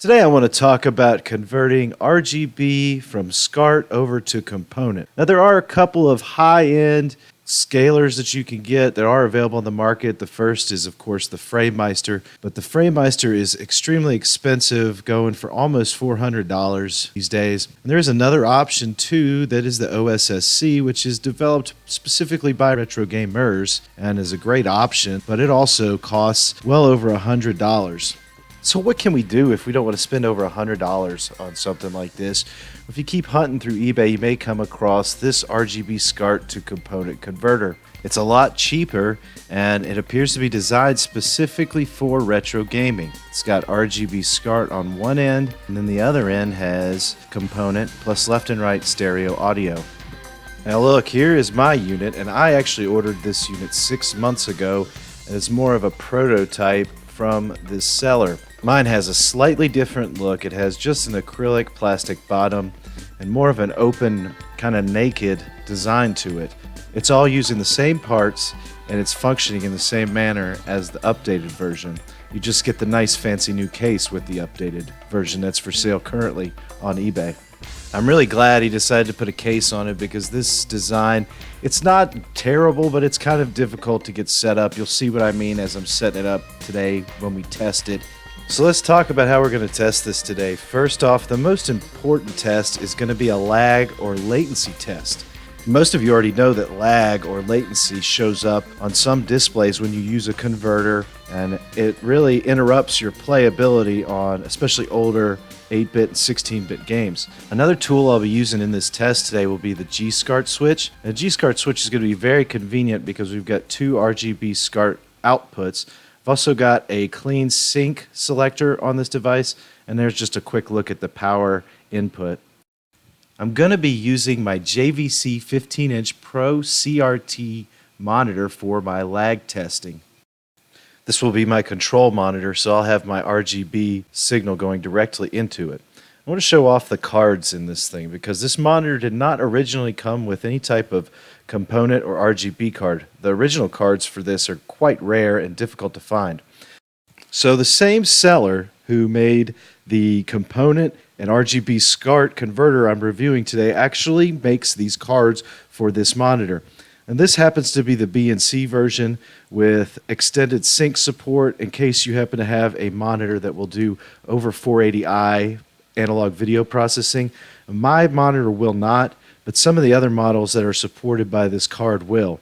Today I want to talk about converting RGB from Scart over to component. Now there are a couple of high-end scalers that you can get that are available on the market. The first is of course the Framemeister, but the Framemeister is extremely expensive, going for almost $400 these days. And there's another option too that is the OSSC, which is developed specifically by retro gamers and is a great option, but it also costs well over $100. So what can we do if we don't want to spend over $100 on something like this? If you keep hunting through eBay, you may come across this RGB SCART to component converter. It's a lot cheaper, and it appears to be designed specifically for retro gaming. It's got RGB SCART on one end, and then the other end has component plus left and right stereo audio. Now look, here is my unit, and I actually ordered this unit 6 months ago as more of a prototype from this seller. Mine has a slightly different look. It has just an acrylic plastic bottom and more of an open, kind of naked design to it. It's all using the same parts and it's functioning in the same manner as the updated version. You just get the nice fancy new case with the updated version that's for sale currently on eBay. I'm really glad he decided to put a case on it because this design, it's not terrible, but it's kind of difficult to get set up. You'll see what I mean as I'm setting it up today when we test it. So let's talk about how we're going to test this today. First off, the most important test is going to be a lag or latency test. Most of you already know that lag or latency shows up on some displays when you use a converter, and it really interrupts your playability on especially older 8-bit and 16-bit games. Another tool I'll be using in this test today will be the GSCART Switch. And the GSCART Switch is going to be very convenient because we've got two RGB SCART outputs. I've also got a clean sync selector on this device, and there's just a quick look at the power input. I'm going to be using my JVC 15-inch Pro CRT monitor for my lag testing. This will be my control monitor, so I'll have my RGB signal going directly into it. I want to show off the cards in this thing because this monitor did not originally come with any type of component or RGB card. The original cards for this are quite rare and difficult to find. So the same seller who made the component and RGB SCART converter I'm reviewing today actually makes these cards for this monitor. And this happens to be the B and C version with extended sync support in case you happen to have a monitor that will do over 480i analog video processing. My monitor will not, but some of the other models that are supported by this card will.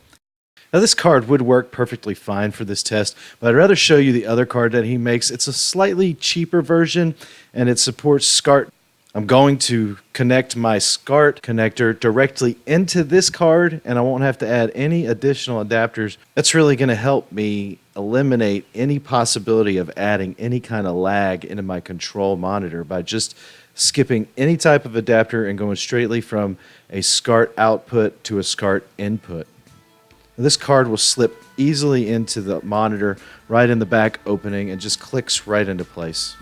Now this card would work perfectly fine for this test, but I'd rather show you the other card that he makes. It's a slightly cheaper version and it supports SCART. I'm going to connect my SCART connector directly into this card and I won't have to add any additional adapters. That's really going to help me eliminate any possibility of adding any kind of lag into my control monitor by just skipping any type of adapter and going straightly from a SCART output to a SCART input. This card will slip easily into the monitor right in the back opening and just clicks right into place.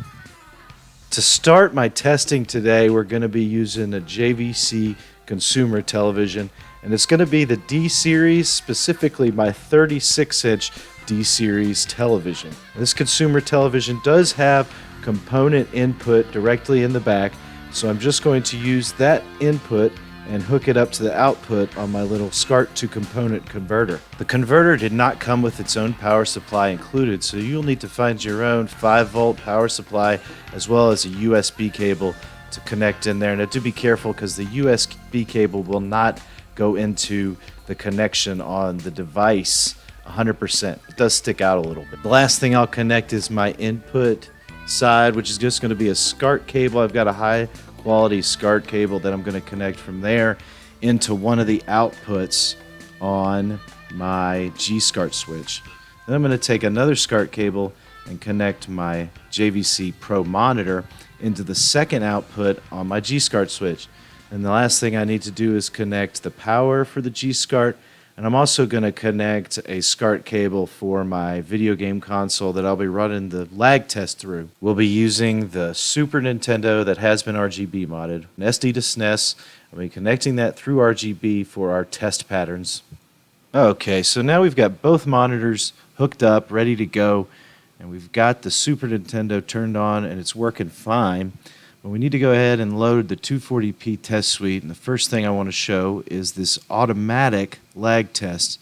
To start my testing today, we're going to be using a JVC consumer television, and it's going to be the D Series, specifically my 36-inch D Series television. This consumer television does have component input directly in the back, so I'm just going to use that input and hook it up to the output on my little SCART to component converter. The converter did not come with its own power supply included, so you'll need to find your own 5-volt power supply as well as a USB cable to connect in there. Now do be careful because the USB cable will not go into the connection on the device 100%. It does stick out a little bit. The last thing I'll connect is my input side, which is just going to be a SCART cable. I've got a high quality SCART cable that I'm going to connect from there into one of the outputs on my GSCART switch. Then I'm going to take another SCART cable and connect my JVC Pro monitor into the second output on my GSCART switch. And the last thing I need to do is connect the power for the GSCART, and I'm also going to connect a SCART cable for my video game console that I'll be running the lag test through. We'll be using the Super Nintendo that has been RGB modded, an SD to SNES. I'll be connecting that through RGB for our test patterns. Okay, so now we've got both monitors hooked up, ready to go. and we've got the Super Nintendo turned on and it's working fine. But we need to go ahead and load the 240p test suite, and the first thing I want to show is this automatic lag test.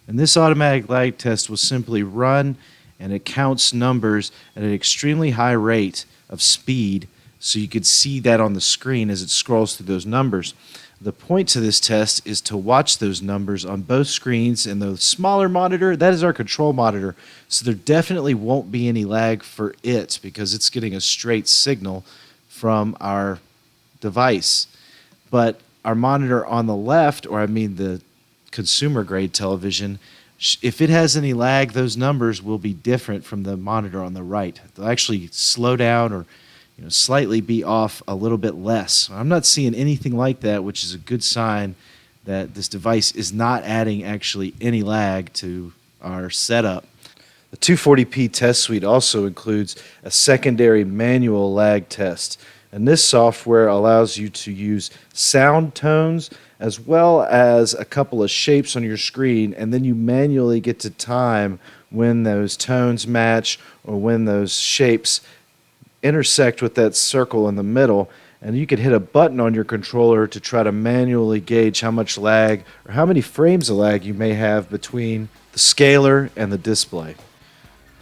And this automatic lag test will simply run, and it counts numbers at an extremely high rate of speed, so you could see that on the screen as it scrolls through those numbers. The point to this test is to watch those numbers on both screens, and the smaller monitor, that is our control monitor, so there definitely won't be any lag for it because it's getting a straight signal from our device. But our monitor on the left, or I mean the consumer grade television, if it has any lag, those numbers will be different from the monitor on the right. They'll actually slow down or slightly be off a little bit less. I'm not seeing anything like that, which is a good sign that this device is not adding actually any lag to our setup. The 240p test suite also includes a secondary manual lag test, and this software allows you to use sound tones as well as a couple of shapes on your screen, and then you manually get to time when those tones match or when those shapes intersect with that circle in the middle, and you can hit a button on your controller to try to manually gauge how much lag or how many frames of lag you may have between the scaler and the display.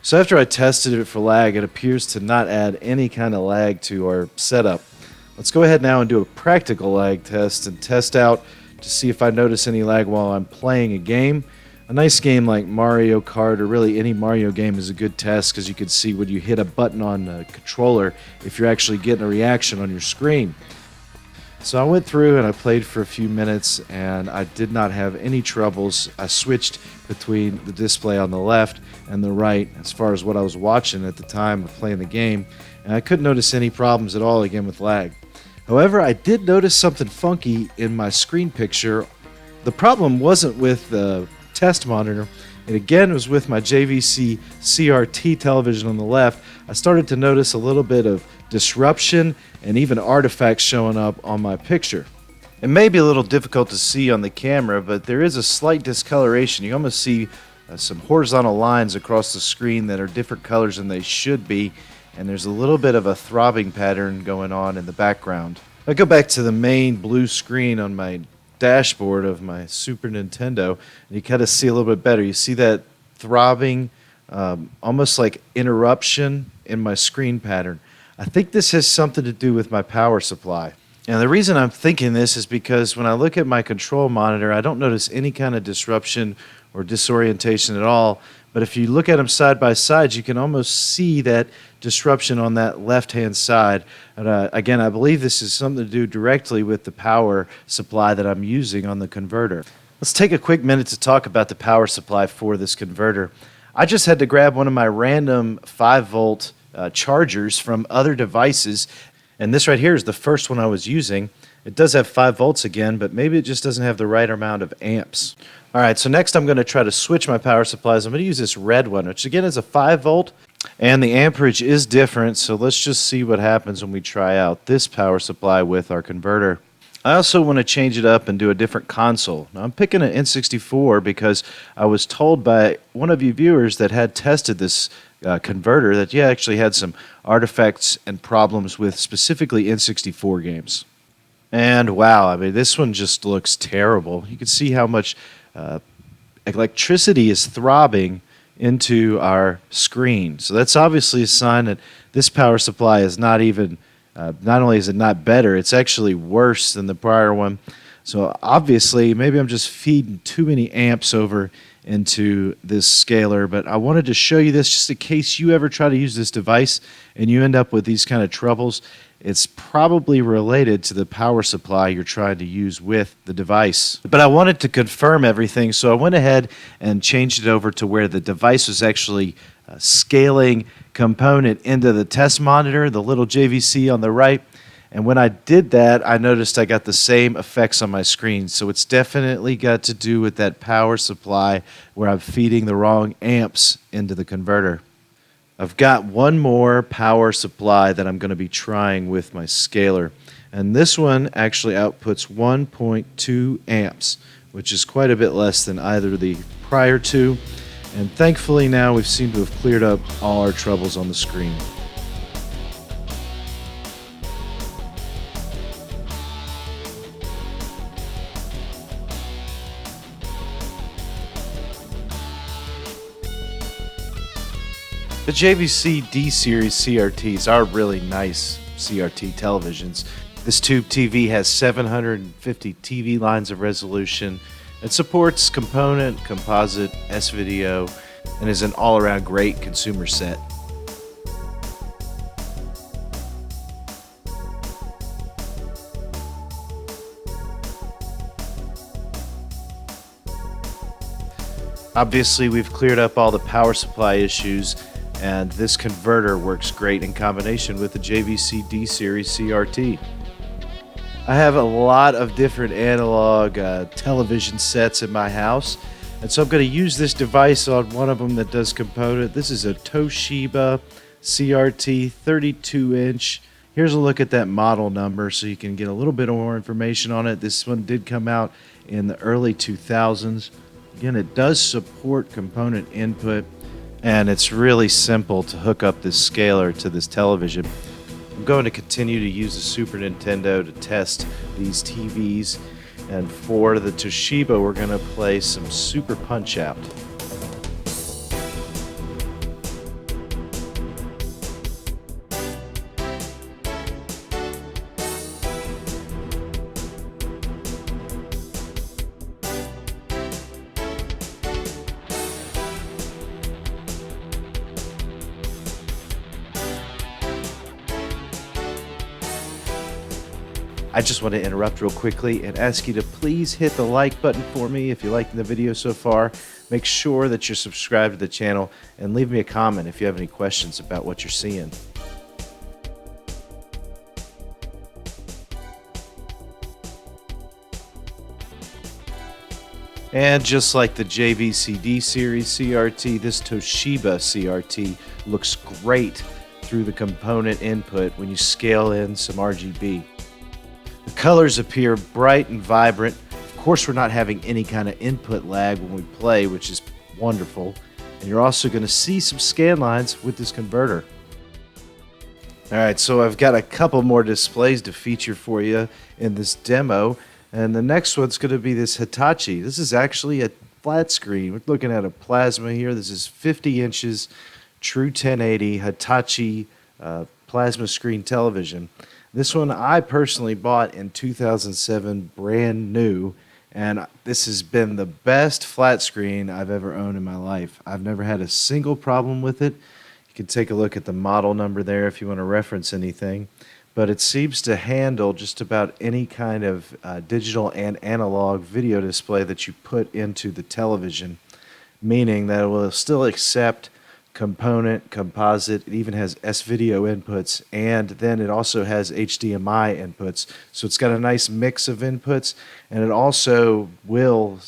So after I tested it for lag, it appears to not add any kind of lag to our setup. Let's go ahead now and do a practical lag test and test out to see if I notice any lag while I'm playing a game. A nice game like Mario Kart, or really any Mario game, is a good test because you can see when you hit a button on the controller if you're actually getting a reaction on your screen. So I went through and I played for a few minutes and I did not have any troubles. I switched between the display on the left and the right as far as what I was watching at the time of playing the game, and I couldn't notice any problems at all again with lag. However, I did notice something funky in my screen picture. The problem wasn't with the test monitor. It again was with my JVC CRT television on the left. I started to notice a little bit of disruption and even artifacts showing up on my picture. It may be a little difficult to see on the camera, but there is a slight discoloration. You almost see some horizontal lines across the screen that are different colors than they should be, and there's a little bit of a throbbing pattern going on in the background. I go back to the main blue screen on my dashboard of my Super Nintendo, and you kind of see a little bit better. You see that throbbing, almost like interruption in my screen pattern. I think this has something to do with my power supply. And the reason I'm thinking this is because when I look at my control monitor, I don't notice any kind of disruption or disorientation at all. But if you look at them side by side, you can almost see that disruption on that left-hand side. And again, I believe this is something to do directly with the power supply that I'm using on the converter. Let's take a quick minute to talk about the power supply for this converter. I just had to grab one of my random 5-volt chargers from other devices, and this right here is the first one I was using. It does have 5 volts again, but maybe it just doesn't have the right amount of amps. All right, so next I'm going to try to switch my power supplies. I'm going to use this red one, which again is a 5 volt, and the amperage is different, so let's just see what happens when we try out this power supply with our converter. I also want to change it up and do a different console. Now I'm picking an N64 because I was told by one of you viewers that had tested this converter that actually had some artifacts and problems with specifically N64 games. And wow, I mean, this one just looks terrible. You can see how much electricity is throbbing into our screen. So that's obviously a sign that this power supply is not even, not only is it not better, it's actually worse than the prior one. So obviously, maybe I'm just feeding too many amps over into this scaler, but I wanted to show you this just in case you ever try to use this device and you end up with these kind of troubles. It's probably related to the power supply you're trying to use with the device. But I wanted to confirm everything, so I went ahead and changed it over to where the device was actually a scaling component into the test monitor, the little JVC on the right. And when I did that, I noticed I got the same effects on my screen. So it's definitely got to do with that power supply where I'm feeding the wrong amps into the converter. I've got one more power supply that I'm going to be trying with my scaler. And this one actually outputs 1.2 amps, which is quite a bit less than either of the prior two. And thankfully now we seem to have cleared up all our troubles on the screen. The JVC D Series CRTs are really nice CRT televisions. This tube TV has 750 TV lines of resolution. It supports component, composite, S-video, and is an all-around great consumer set. Obviously, we've cleared up all the power supply issues, and this converter works great in combination with the JVC D Series CRT. I have a lot of different analog television sets in my house, and so I'm going to use this device on one of them that does component. This is a Toshiba CRT 32-inch. Here's a look at that model number so you can get a little bit more information on it. This one did come out in the early 2000s. Again, it does support component input, and it's really simple to hook up this scaler to this television. I'm going to continue to use the Super Nintendo to test these TVs, and for the Toshiba we're going to play some Super Punch-Out. I just want to interrupt real quickly and ask you to please hit the like button for me if you're liking the video so far. Make sure that you're subscribed to the channel and leave me a comment if you have any questions about what you're seeing. And just like the JVC D Series CRT, this Toshiba CRT looks great through the component input when you scale in some RGB. The colors appear bright and vibrant. Of course, we're not having any kind of input lag when we play, which is wonderful. And you're also going to see some scan lines with this converter. Alright, so I've got a couple more displays to feature for you in this demo. And the next one's going to be this Hitachi. This is actually a flat screen. We're looking at a plasma here. This is 50 inches, true 1080 Hitachi plasma screen television. This one I personally bought in 2007, brand new, and this has been the best flat screen I've ever owned in my life. I've never had a single problem with it. You can take a look at the model number there if you want to reference anything, but it seems to handle just about any kind of digital and analog video display that you put into the television, meaning that it will still accept component, composite. It even has S-video inputs, and then it also has HDMI inputs. So it's got a nice mix of inputs, and it also will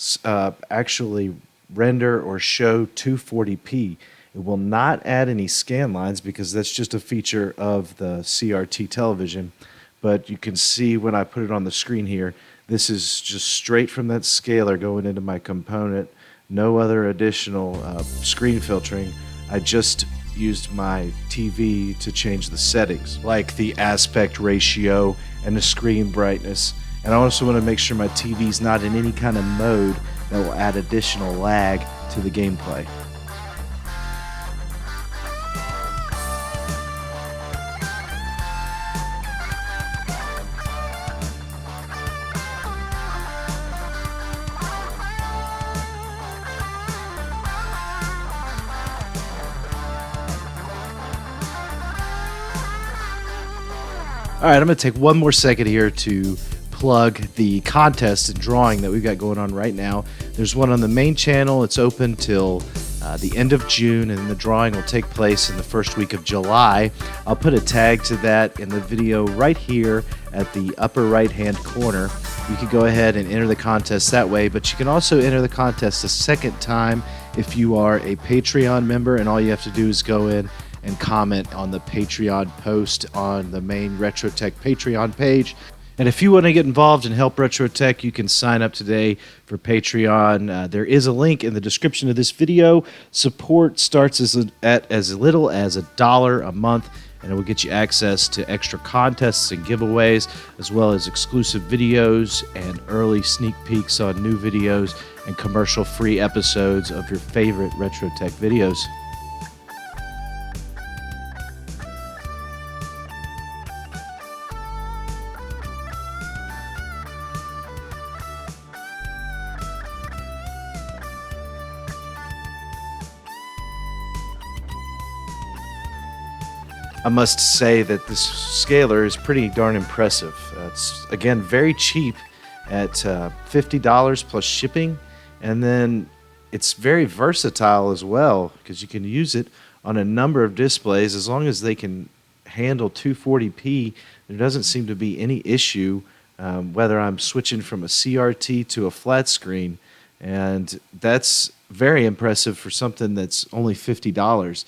actually render or show 240p. It will not add any scan lines because that's just a feature of the CRT television. But you can see when I put it on the screen here, this is just straight from that scaler going into my component. No other additional screen filtering. I just used my TV to change the settings, like the aspect ratio and the screen brightness. And I also want to make sure my TV's not in any kind of mode that will add additional lag to the gameplay. All right, I'm going to take one more second here to plug the contest and drawing that we've got going on right now. There's one on the main channel. It's open till the end of June, and the drawing will take place in the first week of July. I'll put a tag to that in the video right here at the upper right-hand corner. You can go ahead and enter the contest that way, but you can also enter the contest a second time if you are a Patreon member, and all you have to do is go in and comment on the Patreon post on the main RetroTech Patreon page. And if you want to get involved and help Retro Tech, you can sign up today for Patreon. There is a link in the description of this video. Support starts at as little as $1 a month, and it will get you access to extra contests and giveaways, as well as exclusive videos and early sneak peeks on new videos and commercial-free episodes of your favorite Retro Tech videos. I must say that this scaler is pretty darn impressive. It's, again, very cheap at $50 plus shipping, and then it's very versatile as well because you can use it on a number of displays. As long as they can handle 240p, there doesn't seem to be any issue whether I'm switching from a CRT to a flat screen, and that's very impressive for something that's only $50.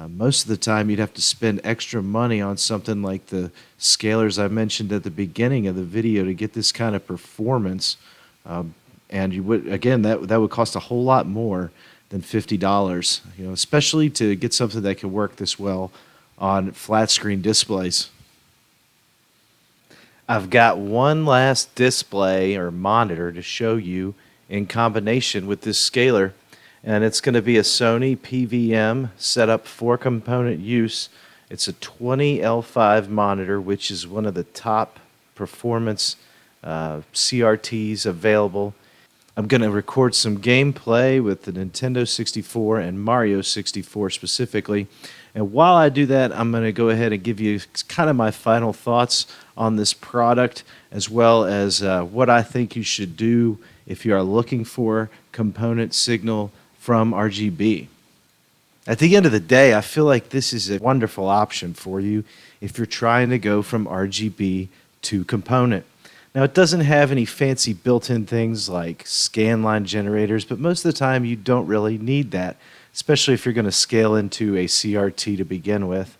Most of the time you'd have to spend extra money on something like the scalers I mentioned at the beginning of the video to get this kind of performance, and you would, again, that would cost a whole lot more than $50, especially to get something that can work this well on flat screen displays. I've got one last display or monitor to show you in combination with this scaler. And it's going to be a Sony PVM setup for component use. It's a 20L5 monitor, which is one of the top performance CRTs available. I'm going to record some gameplay with the Nintendo 64 and Mario 64 specifically. And while I do that, I'm going to go ahead and give you kind of my final thoughts on this product, as well as what I think you should do if you are looking for component signal from RGB. At the end of the day, I feel like this is a wonderful option for you if you're trying to go from RGB to component. Now, it doesn't have any fancy built-in things like scanline generators, but most of the time you don't really need that, especially if you're going to scale into a CRT to begin with.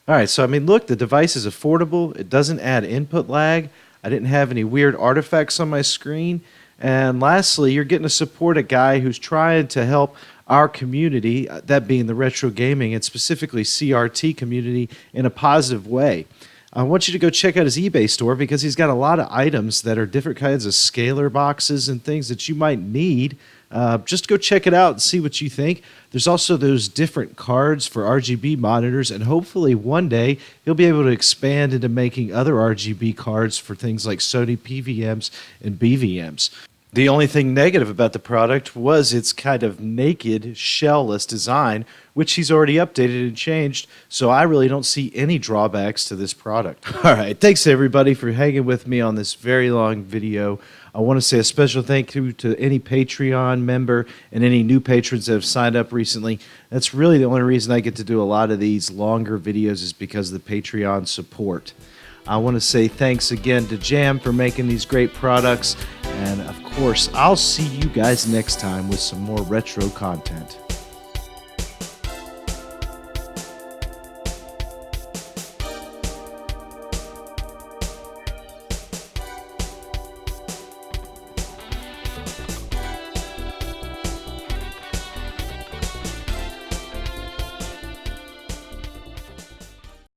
All right, so I mean, look, the device is affordable. It doesn't add input lag. I didn't have any weird artifacts on my screen. And lastly, you're getting to support a guy who's trying to help our community, that being the retro gaming and specifically CRT community, in a positive way. I want you to go check out his eBay store because he's got a lot of items that are different kinds of scaler boxes and things that you might need. Just go check it out and see what you think. There's also those different cards for RGB monitors, and hopefully one day he'll be able to expand into making other RGB cards for things like Sony PVMs and BVMs. The only thing negative about the product was its kind of naked, shell-less design, which he's already updated and changed, so I really don't see any drawbacks to this product. All right, thanks everybody for hanging with me on this very long video. I want to say a special thank you to any Patreon member and any new patrons that have signed up recently. That's really the only reason I get to do a lot of these longer videos is because of the Patreon support. I want to say thanks again to Jam for making these great products, and of course, I'll see you guys next time with some more retro content.